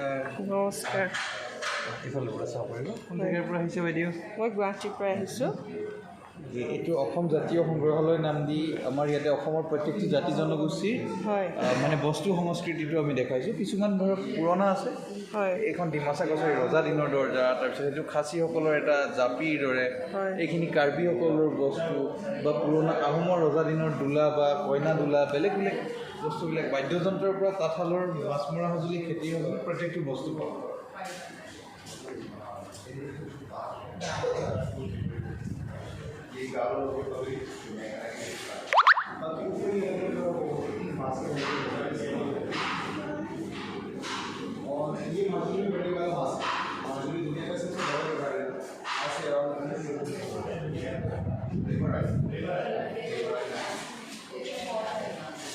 নমস্কাৰ ইফালৰ পৰা চাব পাৰিব। কোন জেগাৰ পৰা আহিছে বাইদেউ? মই গুৱাহাটীৰ পৰা আহিছোঁ। এইটো অসম জাতীয় সংগ্ৰহালয় নাম দি আমাৰ ইয়াতে অসমৰ প্ৰত্যেকটো জাতি জনগোষ্ঠীৰ হয় মানে বস্তু সংস্কৃতিটো আমি দেখাইছোঁ। কিছুমান ধৰক পুৰণা আছে, হয় এইখন ডিমাচা কছাৰী ৰজা দিনৰ দৰ্জা, তাৰপিছত সেইটো খাচীসকলৰ এটা জাপিৰ দৰে, হয় এইখিনি কাৰ্বিসকলৰ বস্তু বা পুৰণা আহোমৰ ৰজা দিনৰ দোলা বা কইনা দোলা, বেলেগ বেলেগ বস্তুবিলাক বাদ্যযন্ত্ৰৰ পৰা তাঁতশালৰ মাছ মৰা সঁজুলি, খেতি সঁজুলি, প্ৰত্যেকটো বস্তু পাব। ये मजदूरी बड़े वाला मास्क मजदूरी दुनिया का सबसे बड़ा प्रकार है ऐसे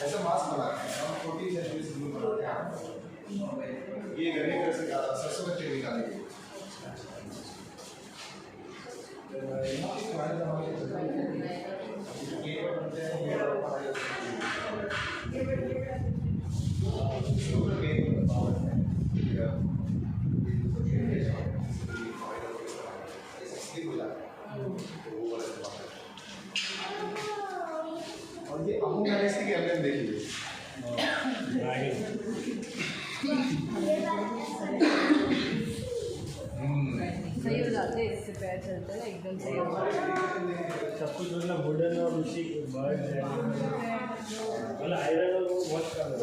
ऐसा मास्क बनाते हैं हम 40 सेंचुरी से शुरू बनाते हैं। ये गन्ने का सरसों का तेल निकालेंगे। और ये अमू गणेश के अंदर देखिए सही हो जाते हैं, इससे पैर चलते हैं एकदम सही हो जाते हैं। सब कुछ मतलब वुडन और उसी मतलब आयरन और वो बहुत कम है।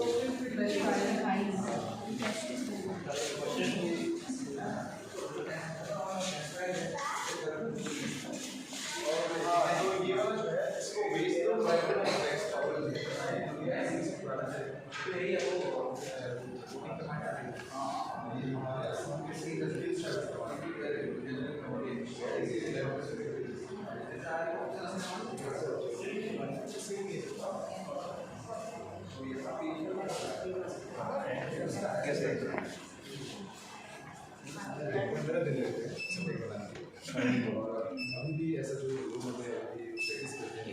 अभी भी ऐसा जो रूम में प्रैक्टिस करते हैं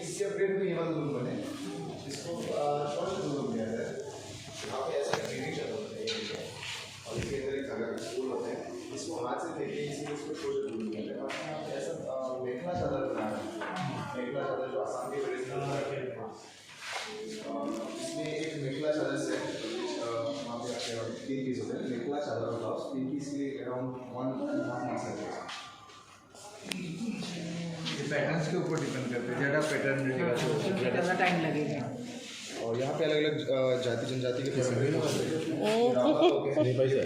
इससे अपडेट में ये वाला रूम बने, इसको शॉर्ट रूम दिया है। यहाँ पे ऐसा ट्रेडिशन होता है और इसके अंदर एक जगह स्कूल होता है, इसको हाथ से लेके इसी इसको शॉर्ट रूम दिया है। और यहाँ पे ऐसा मेखला चादर बना है, मेखला चादर जो आसाम के ट्रेडिशनल है। इसमें एक मेखला चादर से वहाँ पे आपके 3 पीस होते हैं, मेखला चादर और ब्लाउज 3 पीस के अराउंड 1.5 मंथ लगेगा। पैटर्न्स के ऊपर डिपेंड करते हैं, ज़्यादा पैटर्न रहेगा तो ज़्यादा टाइम लगेगा। और यहाँ पे अलग अलग जाति जनजाति के